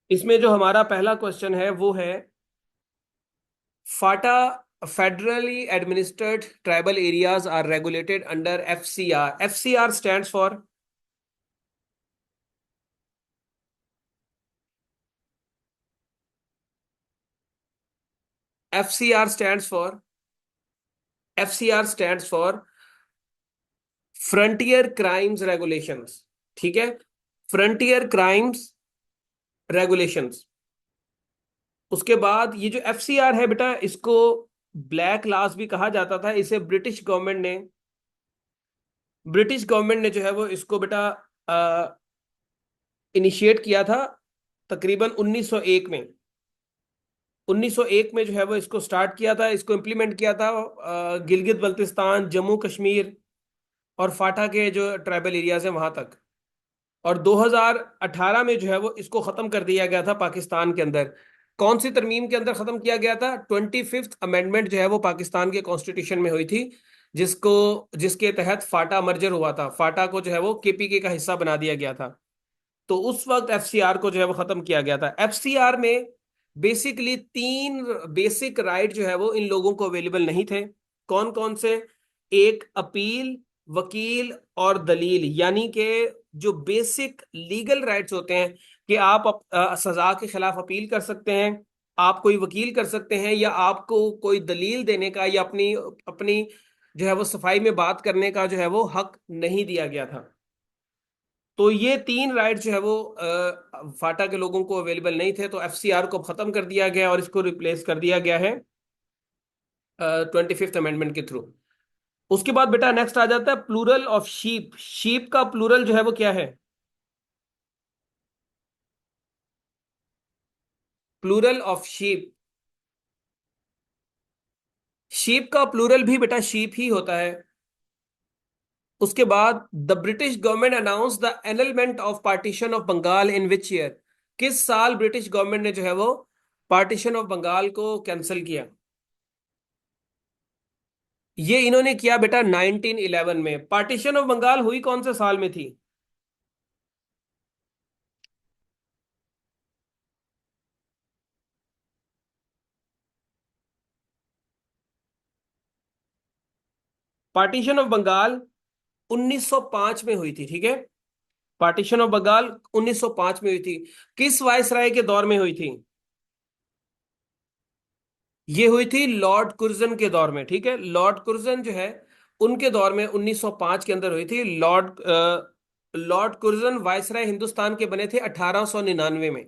इसमें जो हमारा पहला क्वेश्चन है वो है FATA federally administered tribal areas are regulated under FCR. FCR stands for FCR stands for FCR stands for frontier crimes regulations. ठीक है, फ्रंटियर क्राइम्स रेगुलेशंस। उसके बाद ये जो एफसीआर है बेटा, इसको ब्लैक लॉज भी कहा जाता था। इसे ब्रिटिश गवर्नमेंट ने जो है वो इसको बेटा इनिशिएट किया था तकरीबन 1901 में। 1901 में जो है वो इसको स्टार्ट किया था, इसको इम्प्लीमेंट किया था गिलगित बल्तिस्तान, जम्मू कश्मीर और फाटा के जो ट्राइबल एरियाज हैं वहां तक। और 2018 में जो है वो इसको खत्म कर दिया गया था पाकिस्तान के अंदर। कौन सी तरमीम के अंदर खत्म किया गया था? 25th अमेंडमेंट जो है वो पाकिस्तान के कॉन्स्टिट्यूशन में हुई थी, जिसको जिसके तहत फाटा मर्जर हुआ था। फाटा को जो है वो केपीके का हिस्सा बना दिया गया था। तो उस वक्त एफसीआर को जो है वो खत्म किया गया था। एफसीआर में बेसिकली तीन बेसिक राइट जो है वो इन लोगों को अवेलेबल नहीं थे। कौन कौन से? एक, अपील, वकील और दलील। यानी कि जो बेसिक लीगल राइट्स होते हैं कि आप सजा के खिलाफ अपील कर सकते हैं, आप कोई वकील कर सकते हैं, या आपको कोई दलील देने का या अपनी अपनी जो है वो सफाई में बात करने का जो है वो हक नहीं दिया गया था। तो ये तीन राइट जो है वो फाटा के लोगों को अवेलेबल नहीं थे, तो एफसीआर को खत्म कर दिया गया और इसको रिप्लेस कर दिया गया है 25th अमेंडमेंट के थ्रू। उसके बाद बेटा नेक्स्ट आ जाता है प्लूरल ऑफ शीप। शीप का प्लूरल जो है वो क्या है? Plural of sheep. शीप का प्लूरल भी बेटा शीप ही होता है। उसके बाद the British government announce the annulment of partition of Bengal in which year. किस साल ब्रिटिश गवर्नमेंट ने जो है वो पार्टीशन ऑफ बंगाल को कैंसिल किया? ये इन्होंने किया बेटा 1911 में। पार्टीशन ऑफ बंगाल हुई कौन से साल में थी? पार्टीशन ऑफ बंगाल 1905 में हुई थी। ठीक है, पार्टीशन ऑफ बंगाल 1905 में हुई थी। किस वायसराय के दौर में हुई थी? ये हुई थी लॉर्ड कुर्जन के दौर में। ठीक है, लॉर्ड कुर्जन जो है उनके दौर में 1905 के अंदर हुई थी। लॉर्ड कुर्जन वायसराय हिंदुस्तान के बने थे 1899 में।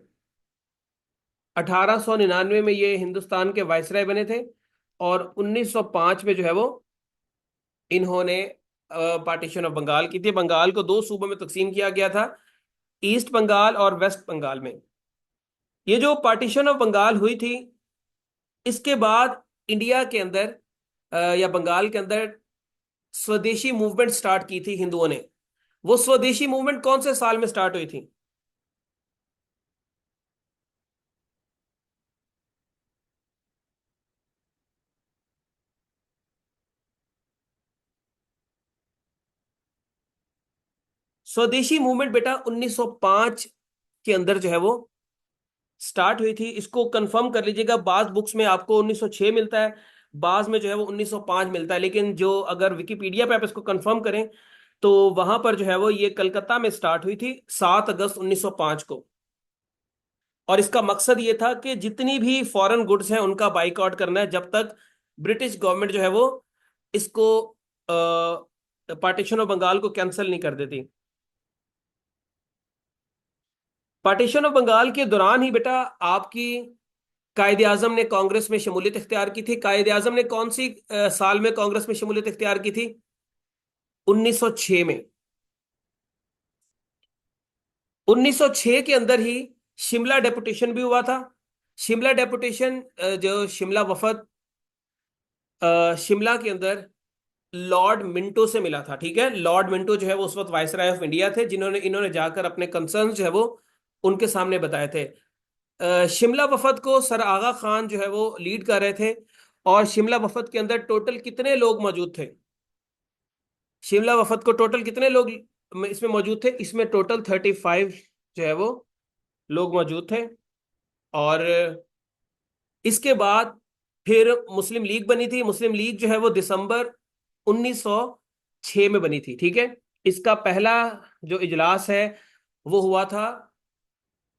1899 में ये हिंदुस्तान के वायसराय बने थे। और 1905 में जो है वो इन्होंने पार्टीशन ऑफ बंगाल की थी। बंगाल को दो सूबों में तकसीम किया गया था, ईस्ट बंगाल और वेस्ट बंगाल में। ये जो पार्टीशन ऑफ बंगाल हुई थी, इसके बाद इंडिया के अंदर या बंगाल के अंदर स्वदेशी मूवमेंट स्टार्ट की थी हिंदुओं ने। वो स्वदेशी मूवमेंट कौन से साल में स्टार्ट हुई थी? स्वदेशी मूवमेंट बेटा 1905 के अंदर जो है वो स्टार्ट हुई थी। इसको कंफर्म कर लीजिएगा, बाज बुक्स में आपको 1906 मिलता है, बाज में जो है वो 1905 मिलता है। लेकिन जो अगर विकिपीडिया पे आप इसको कंफर्म करें तो वहां पर जो है वो ये कलकत्ता में स्टार्ट हुई थी 7 अगस्त 1905 को। और इसका मकसद ये था कि जितनी भी फॉरेन गुड्स हैं उनका बाइकआउट करना है, जब तक ब्रिटिश गवर्नमेंट जो है वो इसको पार्टीशन ऑफ बंगाल को कैंसिल नहीं कर देती। पार्टीशन ऑफ बंगाल के दौरान ही बेटा आपकी कायदे आजम ने कांग्रेस में शमूलियत इख्तियार की थी। कायदे आजम ने कौन सी साल में कांग्रेस में शमूलियत इख्तियार की थी? 1906 में। 1906 के अंदर ही शिमला डेपुटेशन भी हुआ था। शिमला डेपुटेशन जो शिमला वफद शिमला के अंदर लॉर्ड मिंटो से मिला था। ठीक है, लॉर्ड मिंटो जो है वो उस वक्त वायसराय ऑफ इंडिया थे, जिन्होंने इन्होंने जाकर अपने कंसर्न जो है वो उनके सामने बताए थे। शिमला वफद को सर आगा खान जो है वो लीड कर रहे थे। और शिमला वफद के अंदर टोटल कितने लोग मौजूद थे? शिमला वफद को टोटल कितने लोग इसमें मौजूद थे? इसमें टोटल 35 जो है वो लोग मौजूद थे। और इसके बाद फिर मुस्लिम लीग बनी थी। मुस्लिम लीग जो है वो दिसंबर 1906 में बनी थी, ठीक है। इसका पहला जो इजलास है वो हुआ था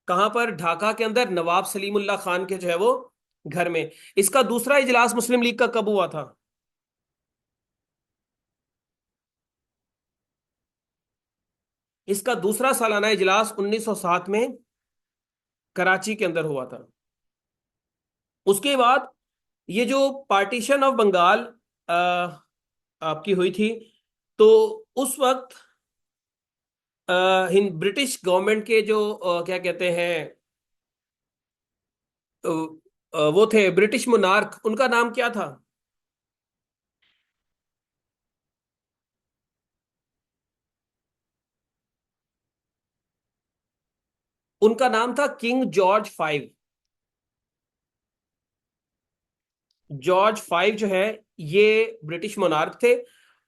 कहां पर, ढाका के अंदर, नवाब सलीमुल्लाह खान के जो है वो घर में। इसका दूसरा इजलास मुस्लिम लीग का कब हुआ था? इसका दूसरा सालाना इजलास 1907 में कराची के अंदर हुआ था। उसके बाद ये जो पार्टीशन ऑफ बंगाल आपकी हुई थी, तो उस वक्त ब्रिटिश गवर्नमेंट के जो क्या कहते हैं, वो थे ब्रिटिश मोनार्क, उनका नाम क्या था? उनका नाम था king George five. George five जो है ये ब्रिटिश मोनार्क थे।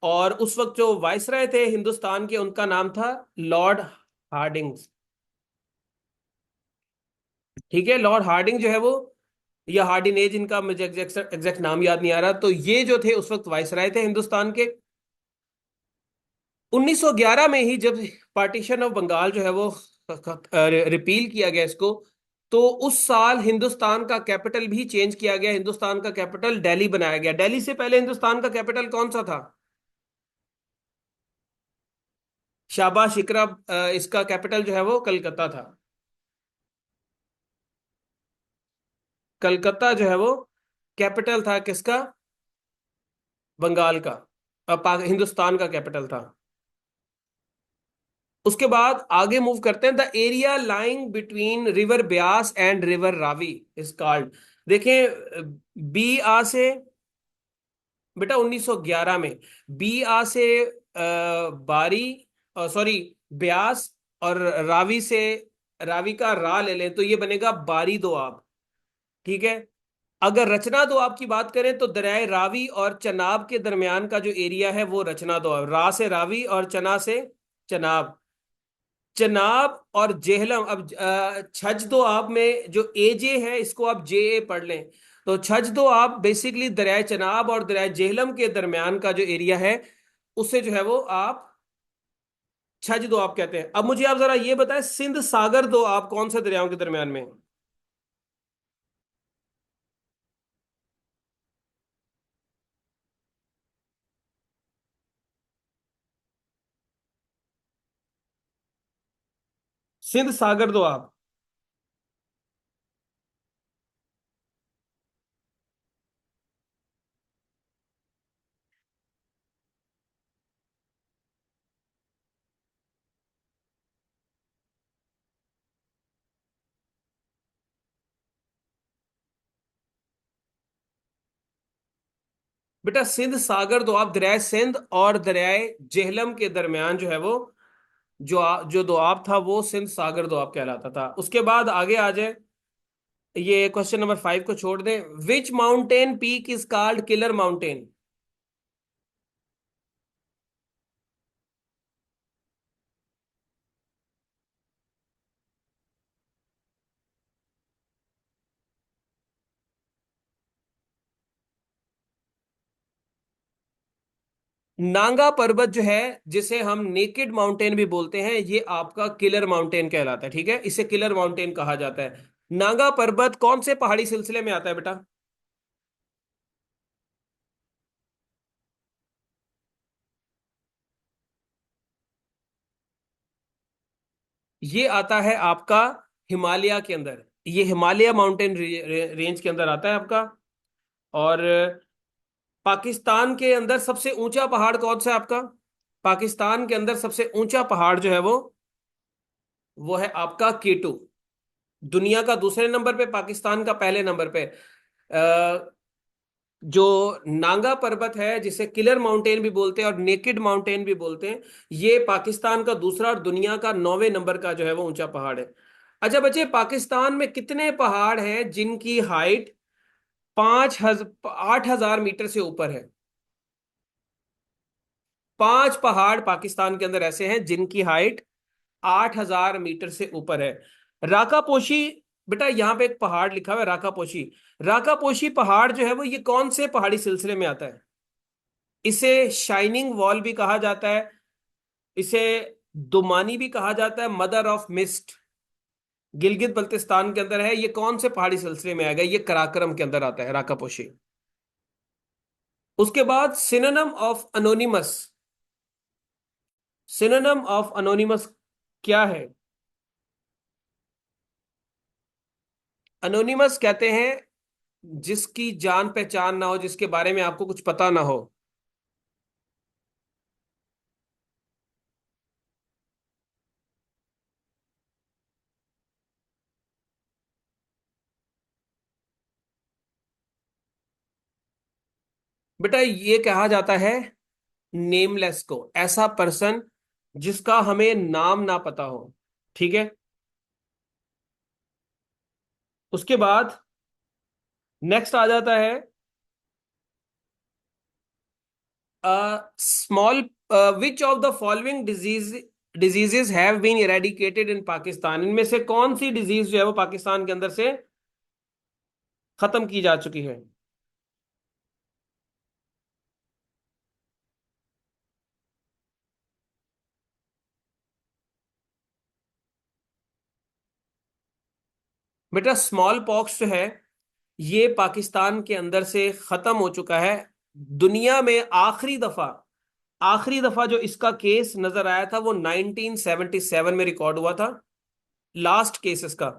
और उस वक्त जो वायसराय थे हिंदुस्तान के, उनका नाम था लॉर्ड हार्डिंग्स। ठीक है, लॉर्ड हार्डिंग जो है वो, या हार्डिनेज, इनका मुझे एग्जैक्ट नाम याद नहीं आ रहा, तो ये जो थे उस वक्त वायसराय थे हिंदुस्तान के। 1911 में ही जब पार्टीशन ऑफ बंगाल जो है वो रिपील किया गया इसको, तो उस साल हिंदुस्तान का कैपिटल भी चेंज किया गया। हिंदुस्तान का कैपिटल दिल्ली बनाया गया। दिल्ली से पहले हिंदुस्तान का कैपिटल कौन सा था? शाबाश इकरा, इसका कैपिटल जो है वो कलकत्ता था। कलकत्ता जो है वो कैपिटल था किसका? बंगाल का। हिंदुस्तान का कैपिटल था। उसके बाद आगे मूव करते हैं। The area lying between river Beas and river Ravi is called. देखें, बी आ से, बेटा 1911 में, बी आ से बारी, सॉरी, ब्यास, और रावी से, रावी का रा ले लें तो ये बनेगा बारी दोआब। ठीक है। अगर रचना दोआब की बात करें तो दरियाए रावी और चनाब के दरमियान का जो एरिया है वो रचना दोआब, रा से रावी और चना से चनाब। चनाब और जेहलम, अब छज दो आप में जो ए जे है इसको आप जे ए पढ़ लें। तो छज दो आप बेसिकली दरियाए चनाब और दरियाए जेहलम के दरमियान का जो एरिया है उसे जो है वो आप छज दो आप कहते हैं। अब मुझे आप जरा ये बताएं, सिंध सागर दो आप कौन से दरियाओं के दरमियान में है? सिंध सागर दो आप। बेटा सिंध सागर दो आप दरियाए सिंध और दरियाए जेहलम के दरमियान जो है वो, जो दोआब था वो सिंध सागर दोआब कहलाता था। उसके बाद आगे आ जाए, ये क्वेश्चन नंबर 5 को छोड़ दें। Which mountain peak is called killer mountain? Nanga पर्वत जो है, जिसे हम नेकेड माउंटेन भी बोलते हैं, ये आपका किलर माउंटेन कहलाता है। ठीक है, इसे किलर माउंटेन कहा जाता है। नांगा पर्वत कौन से पहाड़ी सिलसिले में आता है बेटा? ये आता है आपका हिमालय के अंदर। ये हिमालय माउंटेन रेंज के अंदर आता है आपका। और पाकिस्तान के अंदर सबसे ऊंचा पहाड़ कौन सा है आपका? पाकिस्तान के अंदर सबसे ऊंचा पहाड़ जो है वो है आपका केटू। दुनिया का दूसरे नंबर पे, पाकिस्तान का पहले नंबर पे। जो नांगा पर्वत है, जिसे किलर माउंटेन भी बोलते हैं और नेकेड माउंटेन भी बोलते हैं, ये पाकिस्तान का दूसरा और दुनिया का 9वें नंबर का जो है वो ऊंचा पहाड़ है। अच्छा बच्चे, पाकिस्तान में कितने पहाड़ हैं जिनकी हाइट 8,000 मीटर से ऊपर है? 5 पहाड़ पाकिस्तान के अंदर ऐसे हैं जिनकी हाइट 8,000 मीटर से ऊपर है। राकापोशी बेटा यहाँ पे एक पहाड़ लिखा हुआ है राकापोशी। राकापोशी पहाड़ जो है वो ये कौन से पहाड़ी सिलसिले में आता है? इसे शाइनिंग वॉल भी कहा जाता है, इसे दुमानी भी कहा जाता है, mother of mist, Gilgit Baltistan के अंदर है। ये कौन से पहाड़ी सिलसिले में आएगा? ये कराकरम के अंदर आता है राकापोशी। उसके बाद synonym of anonymous. Synonym of anonymous क्या है? अनोनिमस कहते हैं जिसकी जान पहचान ना हो, जिसके बारे में आपको कुछ पता ना हो। बेटा ये कहा जाता है नेमलेस को, ऐसा पर्सन जिसका हमें नाम ना पता हो। ठीक है। उसके बाद नेक्स्ट आ जाता है small, which of the following diseases have been eradicated in Pakistan. इनमें से कौन सी डिजीज जो है वो पाकिस्तान के अंदर से खत्म की जा चुकी है? बेटा स्मॉल पॉक्स जो है ये पाकिस्तान के अंदर से खत्म हो चुका है। दुनिया में आखिरी दफा जो इसका केस नजर आया था वो 1977 में रिकॉर्ड हुआ था, लास्ट केस इसका।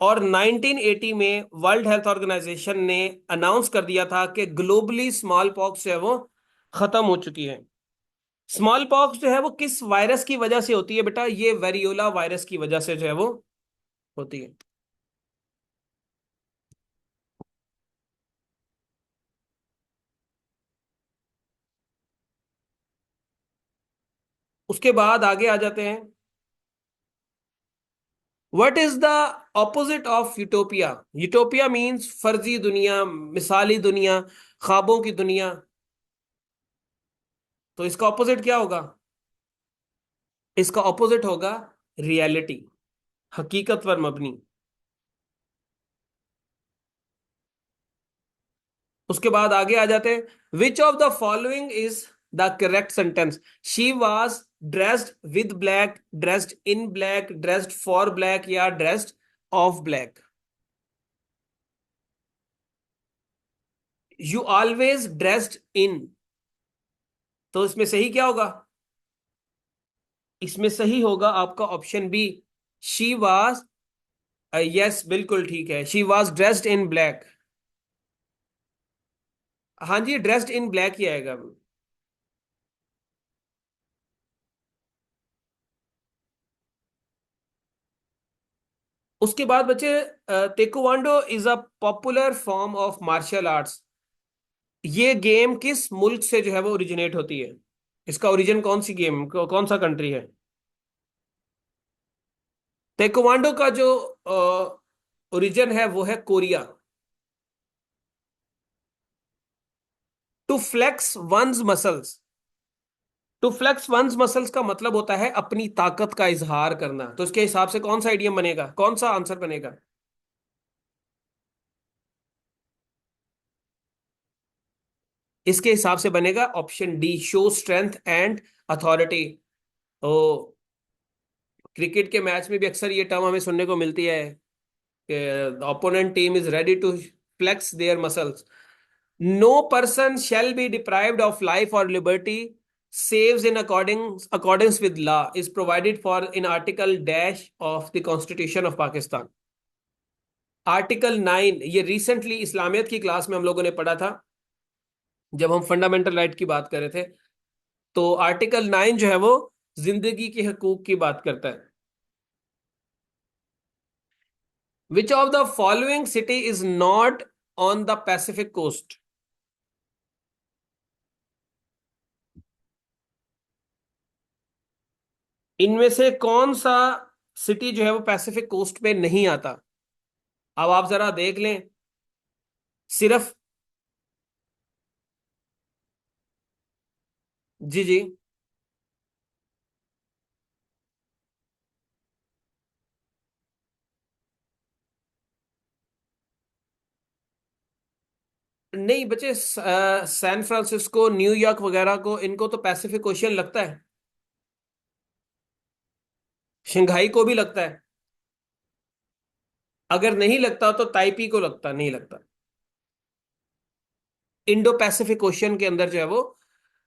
और 1980 में वर्ल्ड हेल्थ ऑर्गेनाइजेशन ने अनाउंस कर दिया था कि ग्लोबली स्मॉल पॉक्स जो है वो खत्म हो चुकी है। स्मॉल पॉक्स जो है वो किस वायरस की वजह से होती है बेटा? ये वेरियोला वायरस की वजह से जो है वो होती है। उसके बाद आगे आ जाते हैं। What is the opposite of utopia? Utopia means फर्जी दुनिया, मिसाली दुनिया, ख्वाबों की दुनिया। तो इसका ऑपोजिट क्या होगा? इसका ऑपोजिट होगा रियलिटी, हकीकत पर मबनी। उसके बाद आगे आ जाते हैं। Which of the following is the correct sentence? She was dressed with black, dressed in black, dressed for black, या dressed of black? You always dressed in, तो इसमें सही क्या होगा? इसमें सही होगा आपका option B, she was. Yes बिल्कुल ठीक है, she was dressed in black. हाँ जी, ड्रेस्ड इन ब्लैक ही आएगा। उसके बाद बच्चे, taekwondo is a popular form of martial arts. ये गेम किस मुल्क से जो है वो ओरिजिनेट होती है? इसका ओरिजिन कौन सी गेम, कौन सा कंट्री है? तेक्वांडो का जो ओरिजिन है वो है Korea. To flex one's muscles, to flex one's muscles का मतलब होता है अपनी ताकत का इजहार करना। तो इसके हिसाब से कौन सा आइडियम बनेगा, कौन सा आंसर बनेगा? इसके हिसाब से बनेगा option D, show strength and authority. तो क्रिकेट के मैच में भी अक्सर ये टर्म हमें सुनने को मिलती है कि opponent team is ready to flex their muscles. No person shall be deprived of life or liberty saves in accordance with law is provided for in article dash of the constitution of Pakistan। Article 9, ये recently इस्लामियत की class में हम लोगों ने पढ़ा था जब हम फंडामेंटल राइट की बात कर रहे थे। तो आर्टिकल 9 जो है वो जिंदगी के हकूक की बात करता है। Which of the following city is not on the Pacific coast? इनमें से कौन सा सिटी जो है वो पैसिफिक कोस्ट पे नहीं आता? अब आप जरा देख लें। सिर्फ, जी जी, नहीं बच्चे, सैन फ्रांसिस्को, न्यूयॉर्क वगैरह को, इनको तो पैसिफिक ओशियन लगता है। शंघाई को भी लगता है। अगर नहीं लगता तो ताइपी को लगता, नहीं लगता। इंडो पैसिफिक ओशियन के अंदर जो है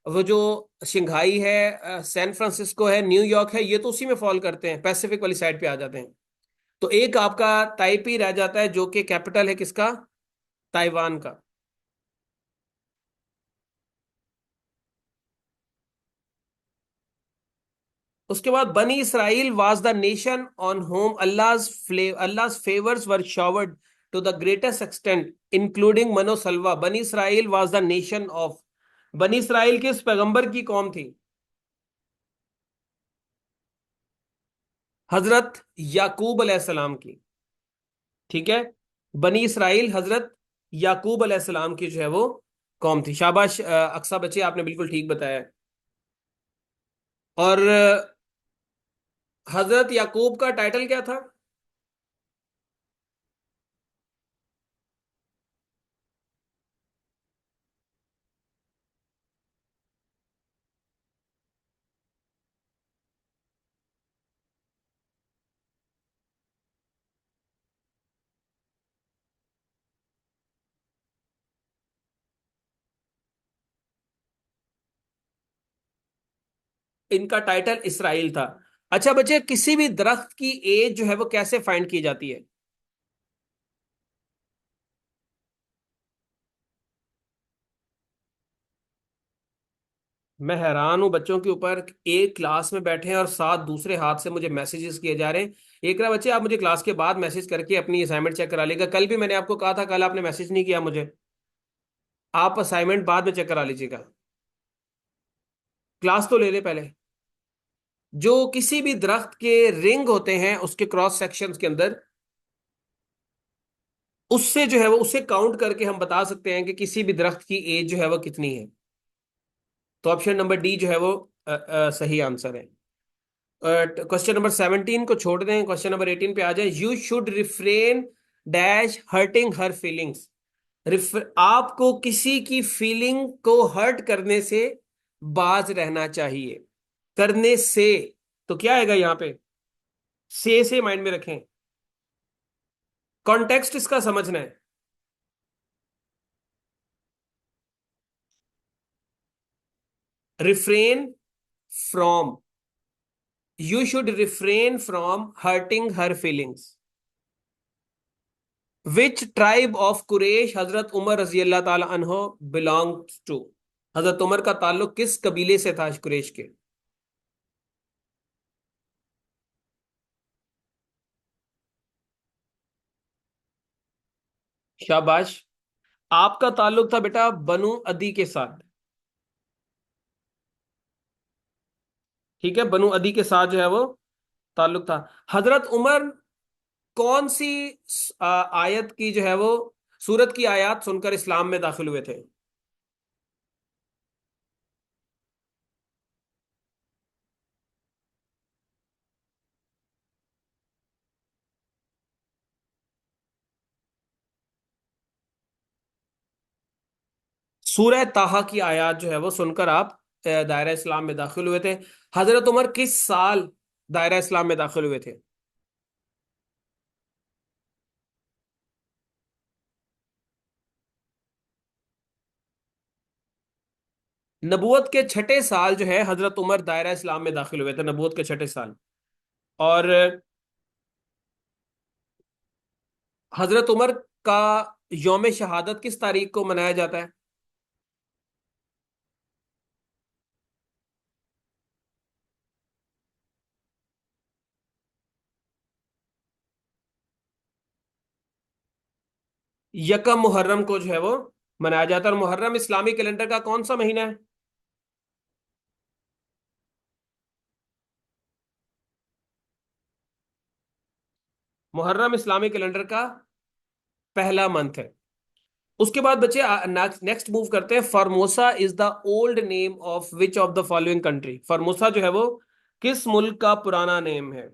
वो जो शंघाई है, सैन फ्रांसिस्को है, न्यूयॉर्क है, ये तो उसी में फॉल करते हैं, पैसिफिक वाली साइड पे आ जाते हैं। तो एक आपका ताइपी रह जाता है, जो कि कैपिटल है किसका? ताइवान का। उसके बाद Bani Israel was the nation on whom Allah's favours were showered to the greatest extent including मनोसल्वा। Bani Israel was the nation of, Bani Israel किस पैगंबर की कौम थी? हजरत याकूब अलैहिस्सलाम की। ठीक है, बनी इसराइल हजरत याकूब अलैहिस्सलाम की जो है वो कौम थी। शाबाश अक्सा बच्चे, आपने बिल्कुल ठीक बताया है। और हजरत याकूब का टाइटल क्या था? इनका टाइटल इसराइल था। अच्छा बच्चे, किसी भी दरख्त की एज जो है वो कैसे फाइंड की जाती है? मैं हैरान हूं बच्चों के ऊपर। एक क्लास में बैठे हैं और साथ दूसरे हाथ से मुझे मैसेजेस किए जा रहे हैं। एक ना बच्चे, आप मुझे क्लास के बाद मैसेज करके अपनी असाइनमेंट चेक करा लीजिएगा। कल भी मैंने आपको कहा था, कल आपने मैसेज नहीं किया मुझे। आप असाइनमेंट बाद में चेक करा लीजिएगा। क्लास तो ले ले पहले। जो किसी भी दरख्त के रिंग होते हैं उसके क्रॉस सेक्शंस के अंदर, उससे जो है वो उसे काउंट करके हम बता सकते हैं कि किसी भी दरख्त की एज जो है वो कितनी है। तो ऑप्शन नंबर डी जो है वो सही आंसर है। क्वेश्चन नंबर 17 को छोड़ दें, क्वेश्चन नंबर 18 पे आ जाए। You should refrain dash hurting her feelings. आपको किसी की फीलिंग को हर्ट करने से बाज रहना चाहिए। करने से, तो क्या आएगा यहां पे? से माइंड में रखें। कॉन्टेक्स्ट इसका समझना है। Refrain from, you should refrain from hurting her feelings. Which tribe of Quraish हजरत उमर रजी अल्लाह ताला अन्हो बिलोंग्स टू। हजरत उमर का ताल्लुक किस कबीले से था कुरैश के? शाबाश। आपका ताल्लुक था बेटा बनु अदी के साथ। ठीक है, बनु अदी के साथ जो है वो ताल्लुक था। हजरत उमर कौन सी आयत की जो है वो, सूरत की आयत सुनकर इस्लाम में दाखिल हुए थे? सूरह ताहा की आयत जो है वो सुनकर आप दायरा इस्लाम में दाखिल हुए थे। हजरत उमर किस साल दायरा इस्लाम में दाखिल हुए थे? नबूवत के छठे साल जो है हजरत उमर दायरा इस्लाम में दाखिल हुए थे, नबूवत के छठे साल। और हजरत उमर का यौम शहादत किस तारीख को मनाया जाता है? यकम मुहर्रम को जो है वो मनाया जाता है। और मुहर्रम इस्लामी कैलेंडर का कौन सा महीना है? मुहर्रम इस्लामी कैलेंडर का पहला मंथ है। उसके बाद बच्चे नेक्स्ट मूव करते हैं। Formosa is the old name of which of the following country. Formosa जो है वो किस मुल्क का पुराना नेम है?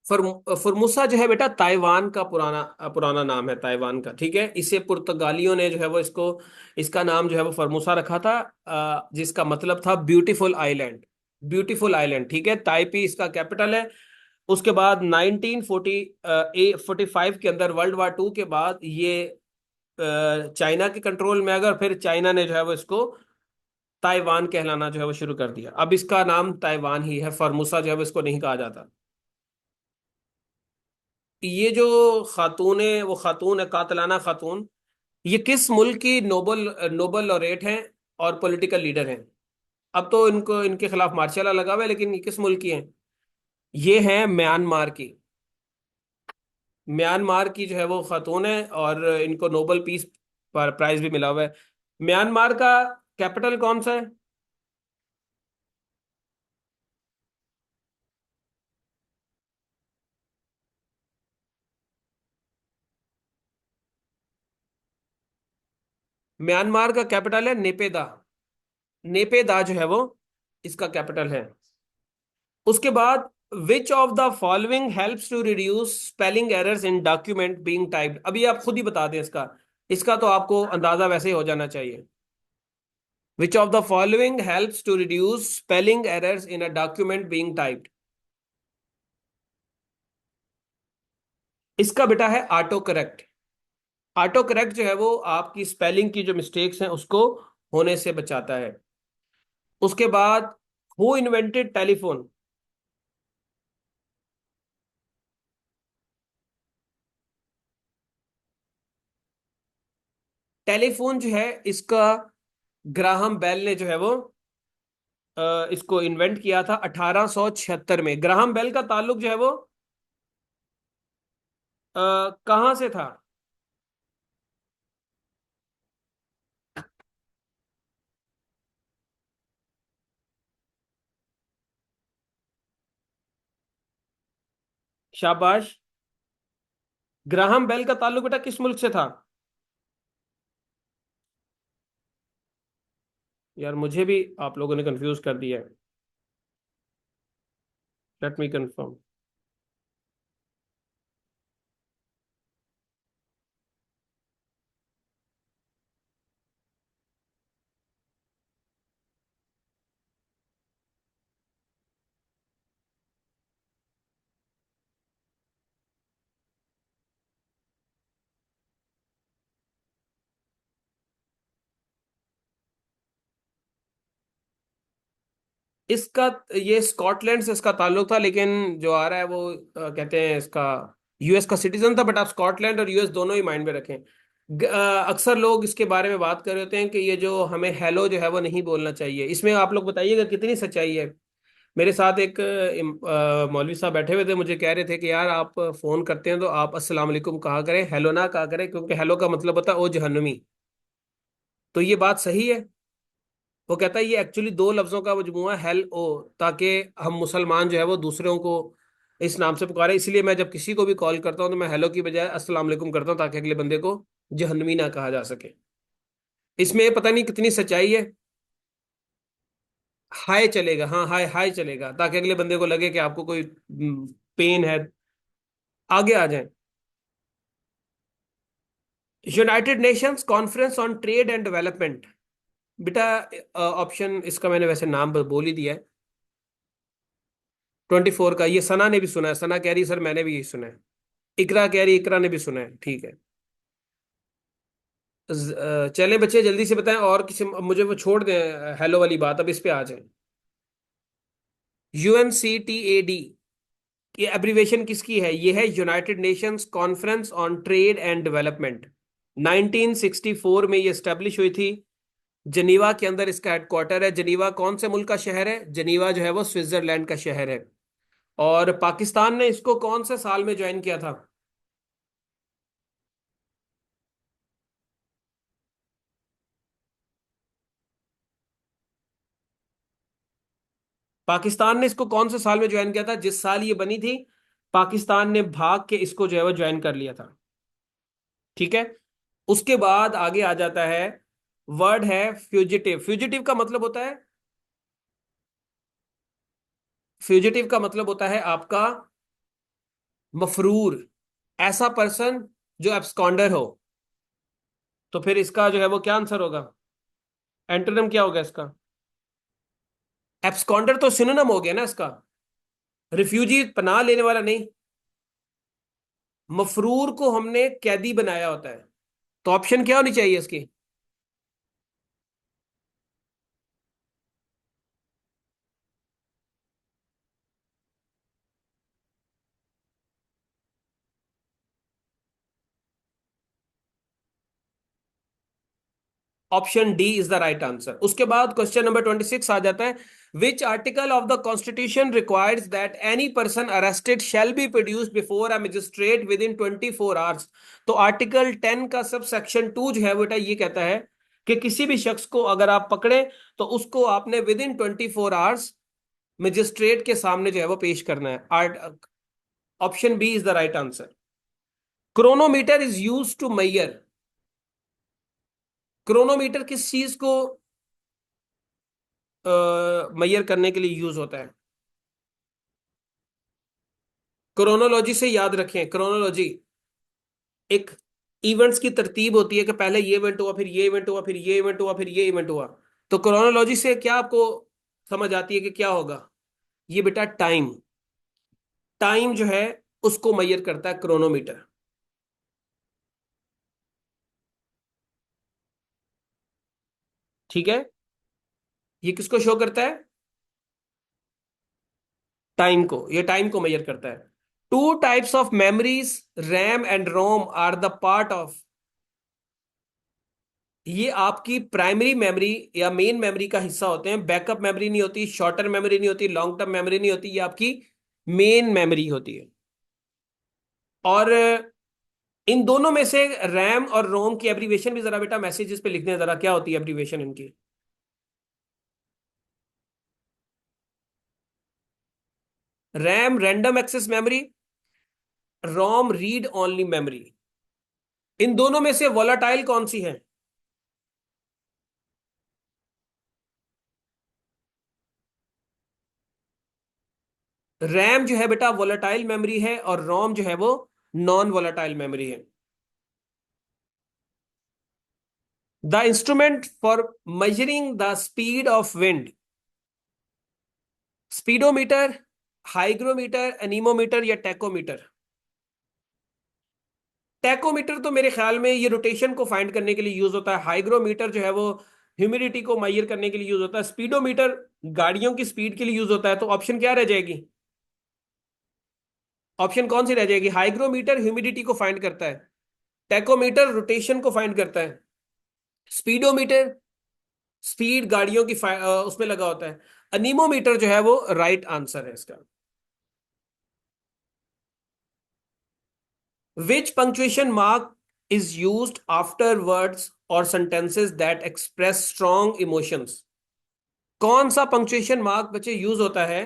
फॉर्मोसा जो है बेटा ताइवान का पुराना पुराना नाम है, ताइवान का। ठीक है, इसे पुर्तगालियों ने जो है वो इसको, इसका नाम जो है वो फॉर्मोसा रखा था, जिसका मतलब था ब्यूटीफुल आइलैंड। ब्यूटीफुल आइलैंड, ठीक है, ताइपी इसका कैपिटल है। उसके बाद 1945 के अंदर, वर्ल्ड वार 2 के बाद ये चाइना के कंट्रोल में आ गया, और फिर चाइना ने जो है वो इसको ताइवान कहलाना जो है वो शुरू कर दिया। अब इसका नाम ताइवान ही है, फॉर्मोसा जो है वो इसको नहीं कहा जाता। ये जो खातून है, वो खातून है कातलाना खातून। ये किस मुल्क की नोबल नोबल लॉरेट हैं और पॉलिटिकल लीडर हैं? अब तो इनको, इनके खिलाफ मार्शल लॉ लगा हुआ है, लेकिन ये किस मुल्क की हैं? ये हैं म्यांमार की। म्यांमार की जो है वो खातून है, और इनको नोबल पीस प्राइज भी मिला हुआ है। म्यांमार का कैपिटल कौन सा है? म्यांमार का कैपिटल है नेपेदा। नेपेदा जो है वो इसका कैपिटल है। उसके बाद, which of the following helps to reduce spelling errors in document being typed? अभी आप खुद ही बता दें इसका। इसका तो आपको अंदाजा वैसे ही हो जाना चाहिए। Which of the following helps to reduce spelling errors in a document being typed? इसका बेटा है ऑटो करेक्ट। ऑटो करेक्ट जो है वो आपकी स्पेलिंग की जो मिस्टेक्स हैं उसको होने से बचाता है। उसके बाद, हु इन्वेंटेड टेलीफोन? टेलीफोन जो है इसका, ग्राहम बेल ने जो है वो इसको इन्वेंट किया था 1876 में। ग्राहम बेल का ताल्लुक जो है वो कहाँ से था? शाबाश। ग्राहम बेल का ताल्लुक बेटा किस मुल्क से था? यार मुझे भी आप लोगों ने कंफ्यूज कर दिया है। Let me confirm. इसका, ये स्कॉटलैंड से इसका ताल्लुक था, लेकिन जो आ रहा है वो कहते हैं इसका यूएस का सिटीजन था। बट आप स्कॉटलैंड और यूएस दोनों ही माइंड में रखें। अक्सर लोग इसके बारे में बात कर रहे होते हैं कि ये जो हमें हेलो जो है वो नहीं बोलना चाहिए। इसमें आप लोग बताइएगा कितनी सच्चाई है। मेरे साथ एक मौलवी साहब बैठे हुए थे, मुझे कह रहे थे कि यार आप फोन करते हैं तो आप अस्सलाम वालेकुम कहा करें, हेलो ना कहा करें, क्योंकि हेलो का मतलब होता है ओ जहन्नमी। तो ये बात सही है। वो कहता है ये एक्चुअली दो लफ्जों का मजमुआ है, हेल ओ, ताकि हम मुसलमान जो है वो दूसरों को इस नाम से पुकारे। इसलिए मैं जब किसी को भी कॉल करता हूँ तो मैं हेलो की बजाय अस्सलाम वालेकुम करता हूँ, ताकि अगले बंदे को जहन्नमी ना कहा जा सके। इसमें पता नहीं कितनी सच्चाई है। हाय चलेगा, हाँ हाय हाय चलेगा, ताकि अगले बंदे को लगे कि आपको कोई पेन है, आगे आ जाए। United Nations conference on trade and development. बेटा ऑप्शन इसका मैंने वैसे नाम बोल ही दिया है। 24 का, ये सना ने भी सुना है, सना कह रही सर मैंने भी यही सुना है। इकरा कह रही इकरा ने भी सुना है, ठीक है। चलें बच्चे जल्दी से बताएं, और किसी मुझे वो छोड़ दें हेलो वाली बात, अब इस पे आ जाएं। UNCTAD की एब्रीवेशन किसकी है? ये है United Nations conference on trade and development. 1964 में ये स्टेब्लिश हुई थी। जनीवा के अंदर इसका हेडक्वार्टर है। जनीवा कौन से मुल्क का शहर है? जनीवा जो है वो स्विट्जरलैंड का शहर है। और पाकिस्तान ने इसको कौन से साल में ज्वाइन किया था? पाकिस्तान ने इसको कौन से साल में ज्वाइन किया था? जिस साल ये बनी थी, पाकिस्तान ने भाग के इसको जो है वो ज्वाइन कर लिया था। ठीक है। उसके बाद आगे आ जाता है, वर्ड है फ्यूजिटिव। फ्यूजिटिव का मतलब होता है, फ्यूजिटिव का मतलब होता है आपका मफरूर, ऐसा पर्सन जो एब्सकॉन्डर हो। तो फिर इसका जो है वो क्या आंसर होगा? एंटोनिम क्या होगा इसका? एब्सकॉन्डर तो सिनोनिम हो गया ना इसका। रिफ्यूजी पनाह लेने वाला नहीं। मफरूर को हमने कैदी बनाया होता है। तो ऑप्शन क्या होनी चाहिए इसकी? Option D is the right answer. उसके बाद क्वेश्चन नंबर 26 आ जाता है। Which article of the constitution requires that any person arrested shall be produced before a magistrate with in 24 hours. तो आर्टिकल 10 का सब सेक्शन 2 जो है बेटा ये कहता है कि किसी भी शख्स को अगर आप पकड़े तो उसको आपने विद इन 24 आवर्स मजिस्ट्रेट के सामने जो है वो पेश करना है। Option B is the right answer. Chronometer is use to measure. Chronometer किस चीज को मैयर करने के लिए यूज होता है? क्रोनोलॉजी से याद रखें, क्रोनोलॉजी एक इवेंट्स की तरतीब होती है कि पहले ये इवेंट हुआ, फिर ये इवेंट हुआ, फिर ये इवेंट हुआ, फिर ये इवेंट हुआ। तो क्रोनोलॉजी से क्या आपको समझ आती है कि क्या होगा? ये बेटा टाइम। टाइम जो है उसको मैयर करता है क्रोनोमीटर। ठीक है। ये किसको शो करता है? टाइम को। ये टाइम को मैयर करता है। Two types of memories, RAM and ROM, are the part of. ये आपकी प्राइमरी मेमोरी या मेन मेमोरी का हिस्सा होते हैं। बैकअप मेमोरी नहीं होती, शॉर्ट टर्म मेमोरी नहीं होती, लॉन्ग टर्म मेमोरी नहीं होती। ये आपकी मेन मेमोरी होती है। और इन दोनों में से रैम और रोम की एब्रीवेशन भी जरा बेटा मैसेजेस पे लिखने हैं, जरा क्या होती है एब्रीवेशन इनकी? रैम रैंडम एक्सेस मेमोरी, रोम रीड ओनली मेमोरी। इन दोनों में से वोलाटाइल कौन सी है? रैम जो है बेटा वोलाटाइल मेमोरी है और रोम जो है वो नॉन वोलाटाइल मेमोरी है। The instrument for measuring the speed of wind, speedometer, hygrometer, anemometer या टेकोमीटर? टेकोमीटर तो मेरे ख्याल में ये रोटेशन को फाइंड करने के लिए यूज होता है। हाइग्रोमीटर जो है वो ह्यूमिडिटी को मेजर करने के लिए यूज होता है। स्पीडोमीटर गाड़ियों की स्पीड के लिए यूज होता है। तो ऑप्शन क्या रह जाएगी? ऑप्शन कौन सी रह जाएगी? हाइग्रोमीटर ह्यूमिडिटी को फाइंड करता है, टेकोमीटर रोटेशन को फाइंड करता है, स्पीडोमीटर स्पीड गाड़ियों की उसमें लगा होता है, अनीमोमीटर जो है वो राइट आंसर है इसका। Which punctuation mark is used after words or sentences that express strong emotions? कौन सा पंक्चुएशन मार्क बच्चे यूज होता है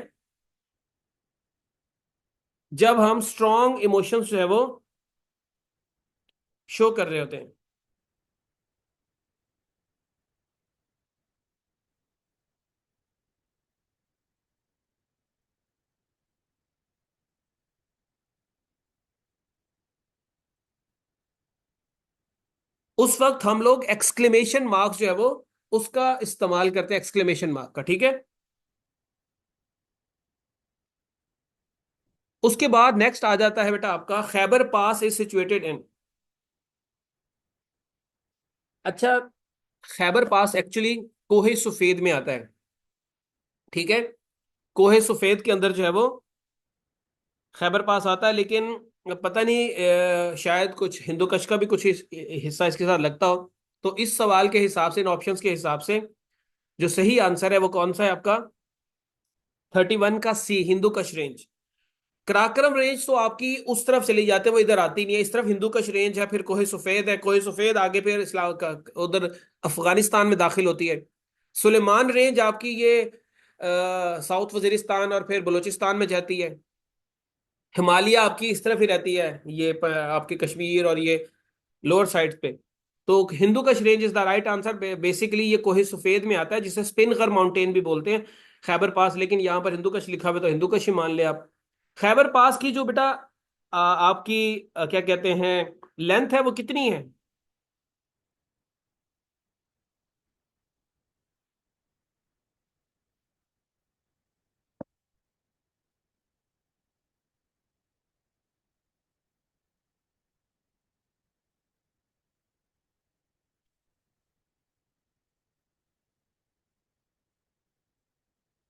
जब हम स्ट्रॉन्ग इमोशंस जो है वो शो कर रहे होते हैं? उस वक्त हम लोग एक्सक्लेमेशन मार्क जो है वो उसका इस्तेमाल करते हैं, एक्सक्लेमेशन मार्क का। ठीक है। उसके बाद नेक्स्ट आ जाता है बेटा आपका खैबर पास इज सिचुएटेड इन। अच्छा, खैबर पास एक्चुअली कोहे सफेद में आता है। ठीक है। कोहे सफेद के अंदर जो है वो खैबर पास आता है, लेकिन पता नहीं शायद कुछ हिंदू कश का भी कुछ हिस्सा इसके साथ लगता हो। तो इस सवाल के हिसाब से, इन ऑप्शंस के हिसाब से जो सही आंसर है वो कौन सा है आपका? 31 का सी, हिंदू कश रेंज। कराक्रम रेंज तो आपकी उस तरफ चली जाते हैं, वो इधर आती नहीं है। इस तरफ हिंदू कश रेंज है, फिर कोहे सफेद है, कोहे सफेद आगे फिर इस्लाम का उधर अफगानिस्तान में दाखिल होती है। सुलेमान रेंज आपकी ये साउथ वजीरिस्तान और फिर बलूचिस्तान में जाती है। हिमालय आपकी इस तरफ ही रहती है, ये आपके कश्मीर और ये लोअर साइड पे। तो हिंदू कश range is the right answer. Basically ये कोहे सफेद में आता है, जिसे स्पिनगर माउंटेन भी बोलते हैं, खैबर पास। लेकिन यहाँ पर हिंदू कश लिखा हुआ है तो हिंदू कश ही मान ले आप। खैबर पास की जो बेटा आपकी क्या कहते हैं, लेंथ है वो कितनी है?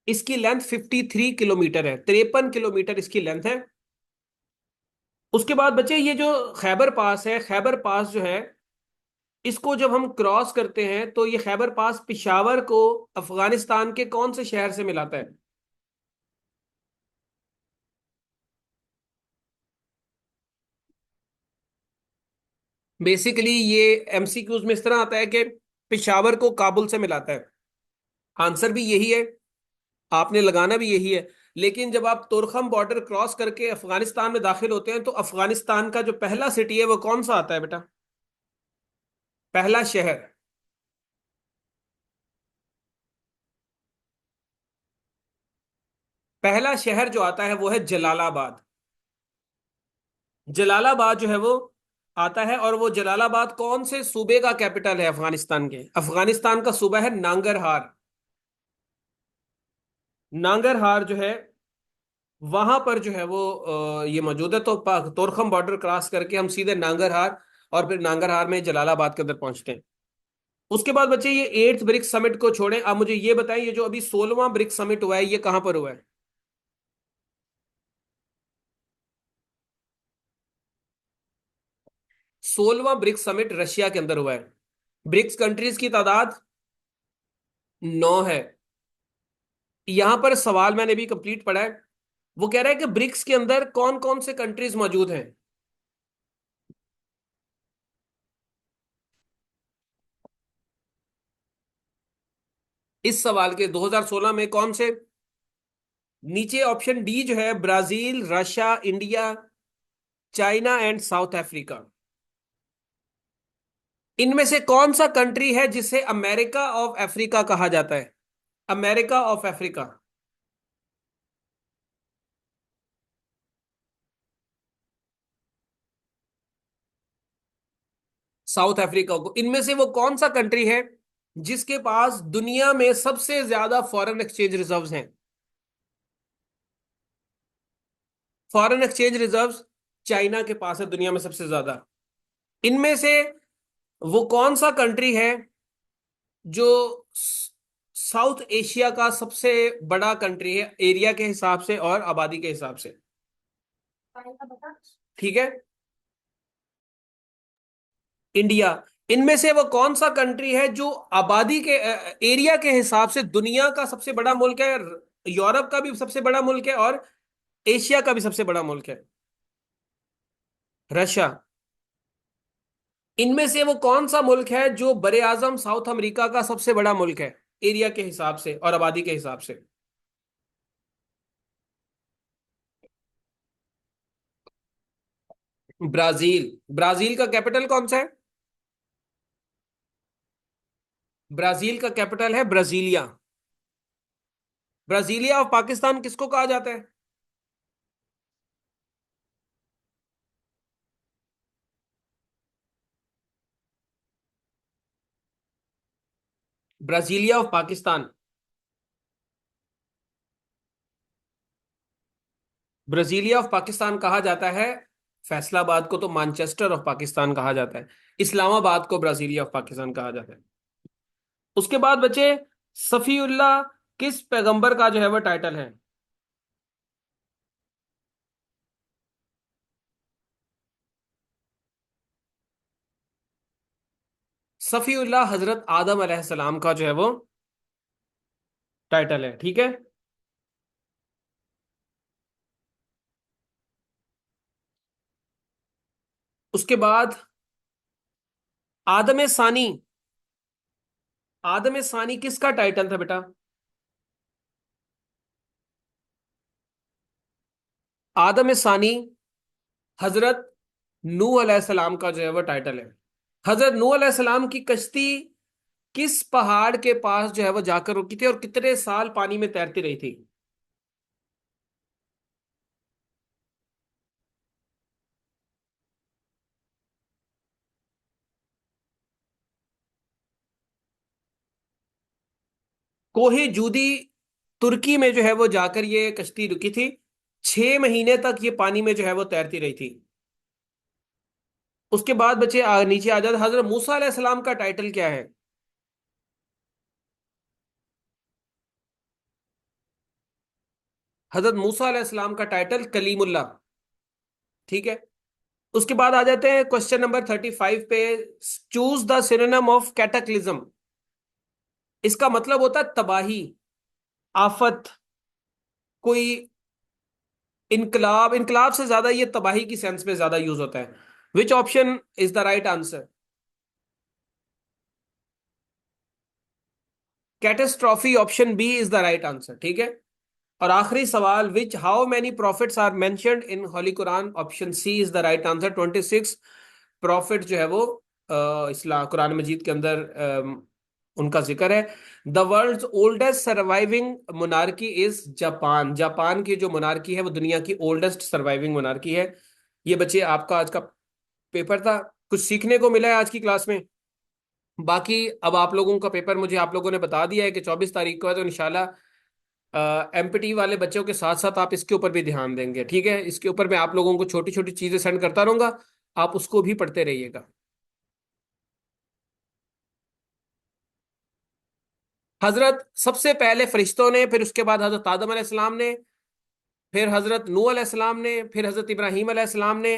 इसकी लेंथ 53 किलोमीटर है, 53 किलोमीटर इसकी लेंथ है। उसके बाद बच्चे ये जो खैबर पास है, खैबर पास जो है, इसको जब हम क्रॉस करते हैं तो ये खैबर पास पिशावर को अफगानिस्तान के कौन से शहर से मिलाता है? बेसिकली ये एमसीक्यूज में इस तरह आता है कि पिशावर को काबुल से मिलाता है। आंसर भी यही है, आपने लगाना भी यही है। लेकिन जब आप तुरखम बॉर्डर क्रॉस करके अफगानिस्तान में दाखिल होते हैं तो अफगानिस्तान का जो पहला सिटी है वो कौन सा आता है बेटा? पहला शहर। पहला शहर जो आता है वो है जलालाबाद। जलालाबाद जो है वो आता है, और वो जलालाबाद कौन से सूबे का कैपिटल है अफगानिस्तान के? अफगानिस्तान का सूबा है नांगरहार। नांगरहार जो है, वहां पर जो है वो ये मौजूद है। तो तोरखम बॉर्डर क्रॉस करके हम सीधे नांगरहार, और फिर नांगरहार में जलालाबाद के अंदर पहुंचते हैं। उसके बाद बच्चे ये एट्थ ब्रिक्स समिट को छोड़ें, आप मुझे ये बताएं, ये जो अभी 16वां ब्रिक्स समिट हुआ है ये कहां पर हुआ है? 16वां ब्रिक्स समिट रशिया के अंदर हुआ है। ब्रिक्स कंट्रीज की तादाद 9 है। यहां पर सवाल मैंने भी कंप्लीट पढ़ा है। वो कह रहा है कि ब्रिक्स के अंदर कौन कौन से कंट्रीज मौजूद हैं। इस सवाल के 2016 में कौन से? नीचे ऑप्शन डी जो है, Brazil, Russia, India, China and south Africa. इनमें से कौन सा कंट्री है जिसे अमेरिका ऑफ अफ्रीका कहा जाता है? America of Africa. South Africa को। इनमें से वो कौन सा कंट्री है जिसके पास दुनिया में सबसे ज्यादा फॉरेन एक्सचेंज रिजर्व्स हैं? फॉरेन एक्सचेंज रिजर्व्स चाइना के पास है दुनिया में सबसे ज्यादा। इनमें से वो कौन सा कंट्री है जो साउथ एशिया का सबसे बड़ा कंट्री है एरिया के हिसाब से और आबादी के हिसाब से? ठीक है, इंडिया। इनमें से वो कौन सा कंट्री है जो आबादी के एरिया के हिसाब से दुनिया का सबसे बड़ा मुल्क है, यूरोप का भी सबसे बड़ा मुल्क है और एशिया का भी सबसे बड़ा मुल्क है? रशिया। इनमें से वो कौन सा मुल्क है जो बरे आजम साउथ अमेरिका का सबसे बड़ा मुल्क है एरिया के हिसाब से और आबादी के हिसाब से? ब्राजील। ब्राजील का कैपिटल कौन सा है? ब्राजील का कैपिटल है ब्राजीलिया। ब्राजीलिया ऑफ पाकिस्तान किसको कहा जाता है? Brasilia of Pakistan. Brasilia of Pakistan कहा जाता है, फैसलाबाद को तो मैनचेस्टर ऑफ पाकिस्तान कहा जाता है, इस्लामाबाद को ब्राजीलिया ऑफ पाकिस्तान कहा जाता है। उसके बाद बचे, सफीउल्लाह किस पैगंबर का जो है वो टाइटल है? सफीउल्लाह हजरत आदम अलैहिस्सलाम का जो है वो टाइटल है। ठीक है। उसके बाद आदम सानी। आदम सानी किसका टाइटल था बेटा? आदम सानी हजरत नूह अलैहिस्सलाम का जो है वो टाइटल है। हजरत नूह अलैहिस्सलाम की कश्ती किस पहाड़ के पास जो है वो जाकर रुकी थी और कितने साल पानी में तैरती रही थी? कोहे जूदी तुर्की में जो है वो जाकर ये कश्ती रुकी थी। 6 महीने तक ये पानी में जो है वो तैरती रही थी। उसके बाद बच्चे नीचे आ जाते, हजरत मूसा अलैहिस्सलाम का टाइटल क्या है? हजरत मूसा अलैहिस्सलाम का टाइटल कलीमुल्लाह। ठीक है। उसके बाद आ जाते हैं क्वेश्चन नंबर 35 पे। Choose the synonym of cataclysm. इसका मतलब होता है तबाही, आफत, कोई इनकलाब। इनकलाब से ज्यादा ये तबाही की सेंस में ज्यादा यूज होता है। Which option is the right answer? Catastrophe, option B is the right answer. ठीक है। और आखिरी सवाल, which how many prophets are mentioned in holy Quran? Option C is the right answer. 26 prophet जो है वो इस्लाम कुरान मजीद के अंदर उनका जिक्र है। The world's oldest surviving monarchy is Japan. Japan की जो मोनार्की है वो दुनिया की ओल्डेस्ट सर्वाइविंग मोनार्की है। ये बच्चे आपका आज का पेपर था। कुछ सीखने को मिला है आज की क्लास में। बाकी अब आप लोगों का पेपर मुझे आप लोगों ने बता दिया है कि 24 तारीख को है, तो इंशाल्लाह एमपीटी वाले बच्चों के साथ साथ आप इसके ऊपर भी ध्यान देंगे। ठीक है, इसके ऊपर मैं आप लोगों को छोटी छोटी चीजें सेंड करता रहूंगा, आप उसको भी पढ़ते रहिएगा। हजरत सबसे पहले फरिश्तों ने, फिर उसके बाद हजरत आदम अलैहिस्सलाम ने, फिर हजरत नूह अलैहिस्सलाम ने, फिर हजरत इब्राहीम अलैहिस्सलाम ने,